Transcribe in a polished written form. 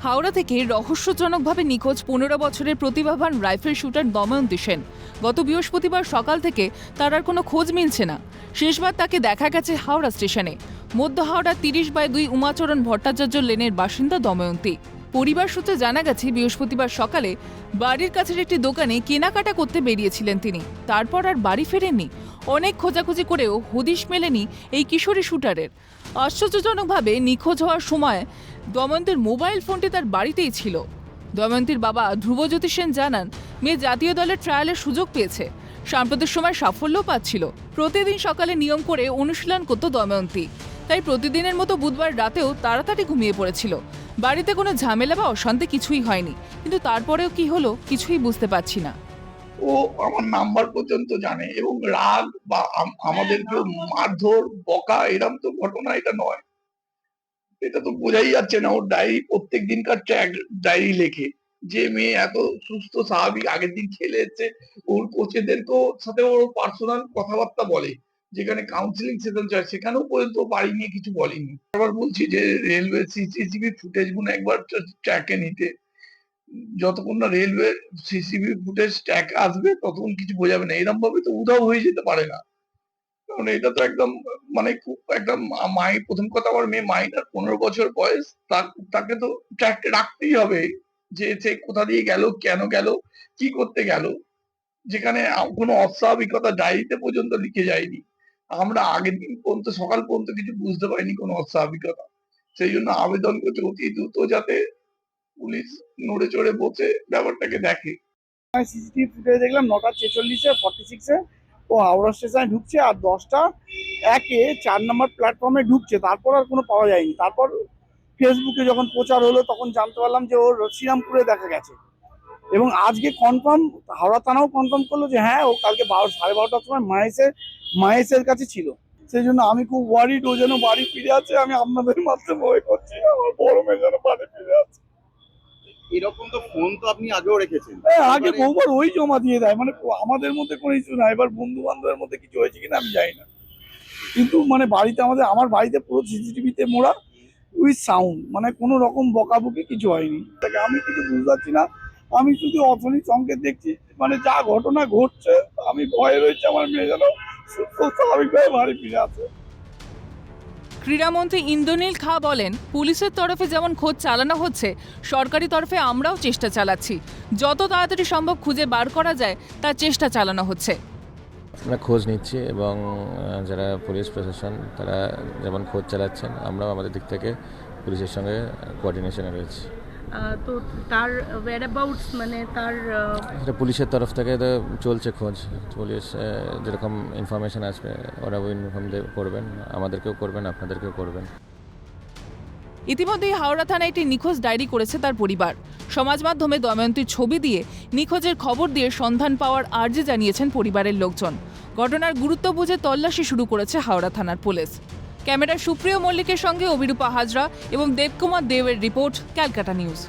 হাওড়া থেকে রহস্যজনকভাবে নিখোঁজ 15 বছরের প্রতিভাবান রাইফেল শুটার দময়ন্তী সেন। গত বৃহস্পতিবার সকাল থেকে তার আর কোনো খোঁজ মিলছে না। শেষবার তাকে দেখা গেছে হাওড়া স্টেশনে। মধ্য হাওড়া 30/2 উমাচরণ ভট্টাচার্য লেনের বাসিন্দা দময়ন্তী। পরিবার সূত্রে জানা গেছে বৃহস্পতিবার সকালে বাড়ির কাছের একটি দোকানে কেনাকাটা করতে বেরিয়েছিলেন তিনি। তারপর আর বাড়ি ফেরেননি। অনেক খোঁজাখুঁজি করেও হদিশ মেলেনি এই কিশোরী শুটারের। আশ্চর্যজনকভাবে নিখোঁজ হওয়ার সময় দময়ন্তীর মোবাইল ফোনটি তার বাড়িতেই ছিল। দময়ন্তীর বাবা ধ্রুবজ্যোতি সেন জানান, মেয়ে জাতীয় দলের ট্রায়ালের সুযোগ পেয়েছে, সাম্প্রতিক সময় সাফল্যও পাচ্ছিল। প্রতিদিন সকালে নিয়ম করে অনুশীলন করত দময়ন্তী, তাই প্রতিদিনের মতো বুধবার রাতেও তাড়াতাড়ি ঘুমিয়ে পড়েছিল। বাড়িতে কোনো ঝামেলা বা অশান্তি কিছুই হয়নি, কিন্তু তারপরেও কি হলো কিছুই বুঝতে পারছি না। ও আমার নাম্বার পর্যন্ত জানে এবং রাগ বা আমাদেরকে মারধর বকা এরকম তো ঘটনা এটা নয়। এটা তো বোঝাই যাচ্ছে না। ওর ডায়েরি প্রত্যেক দিনকার ডায়েরি লেখে যে মেয়ে এত সুস্থ স্বাভাবিক, আগের দিন খেলে এসছে। ওর কোচেদেরকেও সাথে ওর পার্সোনাল কথাবার্তা বলে, যেখানে কাউন্সিলিং সেশন চলে সেখানেও পর্যন্ত বাড়ি নিয়ে কিছু বলেনি। আবার বলছি যে রেলওয়ে সিসিটিভি ফুটেজ গুলো একবার ট্র্যাকে নিতে, যতক্ষণ না রেলওয়ে সিসিটিভি ফুটেজ ট্র্যাক আসবে ততক্ষণ কিছু বোঝাবে না। এরকম ভাবে তো উধাও হয়ে যেতে পারে না, কারণ এটা তো একদম খুব একদম প্রথম কথা, আমার মেয়ে মাইনার 15 বছর বয়স, তাকে তো ট্র্যাকে রাখতেই হবে যে সে কোথা দিয়ে গেল, কেন গেল, কি করতে গেল, যেখানে কোনো অস্বাভাবিকতা ডায়েরিতে পর্যন্ত লিখে যায়নি। আমরা আগের দিন পর্যন্ত সকাল পর্যন্ত কিছু বুঝতে পারিনি কোনো অস্বাভাবিকতা। সেই জন্য আবেদন করছে অতি দ্রুত যাতে পুলিশ নড়ে চড়ে বসে ব্যাপারটাকে দেখে। সিসিটিভি ফুটেজ দেখলাম 9:46-এ 46-এ ও হাওড়া স্টেশনে ঢুকছে, আর 10:01-এ 4 নম্বর প্ল্যাটফর্মে ঢুকছে। তারপর আর কোনো পাওয়া যায়নি। তারপর ফেসবুকে যখন প্রচার হলো তখন জানতে পারলাম যে ওর শ্রীরামপুরে দেখা গেছে, এবং আজকে কনফার্ম হাওড়া থানাও কনফার্ম করলো যে হ্যাঁ, ও কালকে 12:30টার সময় মাহেশের কাছে ছিল। সেই জন্য আমি খুব ওয়ারিড ও যেন বাড়ি ফিরে আছে। আমি আপনাদের মাধ্যমে ওই করছি আমার বড় মেয়ে যেন বাড়ি ফিরে আছে। এরকম তো ফোন তো আপনি আগেও রেখেছেন। আগে বহুবার ওই জমা দিয়ে দেয়, আমাদের মধ্যে কোনো ইস্যু না। এবার বন্ধু বান্ধবের মধ্যে কিছু হয়েছে কিনা আমি জানি না, কিন্তু বাড়িতে আমার বাড়িতে পুরো সিসিটিভিতে মোড়া উইথ সাউন্ড, কোনো রকম বকাবকি কিছু হয়নি। আমি কিছু বুঝতে পারছি না। আমি শুধু অশনি সংকেত দেখছি, যা ঘটনা ঘটছে আমি ভয়ে রয়েছে আমার মেয়ে যেন সুস্থ স্বাভাবিকভাবে বাড়ি ফিরে আসে। ক্রীড়ামন্ত্রী ইন্দ্রনীল খা বলেন, পুলিশের তরফে যেমন খোঁজ চালানো হচ্ছে, সরকারি তরফে আমরাও চেষ্টা চালাচ্ছি। যত তাড়াতাড়ি সম্ভব খুঁজে বার করা যায় তার চেষ্টা চালানো হচ্ছে। আমরা খোঁজ নিচ্ছি এবং যারা পুলিশ প্রশাসন তারা যেমন খোঁজ চালাচ্ছেন, আমরাও আমাদের দিক থেকে পুলিশের সঙ্গে কোঅর্ডিনেশনে রয়েছি। তো তার ওয়্যারঅ্যাবাউটস তার এটা পুলিশের তরফ থেকে তো চলছে খোঁজ। পুলিশ যেরকম ইনফরমেশন আসবে ওরা ওই ইনফর্ম করবেন, আমাদেরকেও করবেন, আপনাদেরকেও করবেন। ইতিমধ্যেই হাওড়া থানায় একটি নিখোঁজ ডায়েরি করেছে তার পরিবার। সমাজ মাধ্যমে দময়ন্তীর ছবি দিয়ে নিখোঁজের খবর দিয়ে সন্ধান পাওয়ার আর্জি জানিয়েছেন পরিবারের লোকজন। ঘটনার গুরুত্ব বুঝে তল্লাশি শুরু করেছে হাওড়া থানার পুলিশ। ক্যামেরার সুপ্রিয় মল্লিকের সঙ্গে অভিরূপা হাজরা এবং দেবকুমার দেবের রিপোর্ট, ক্যালকাটা নিউজ।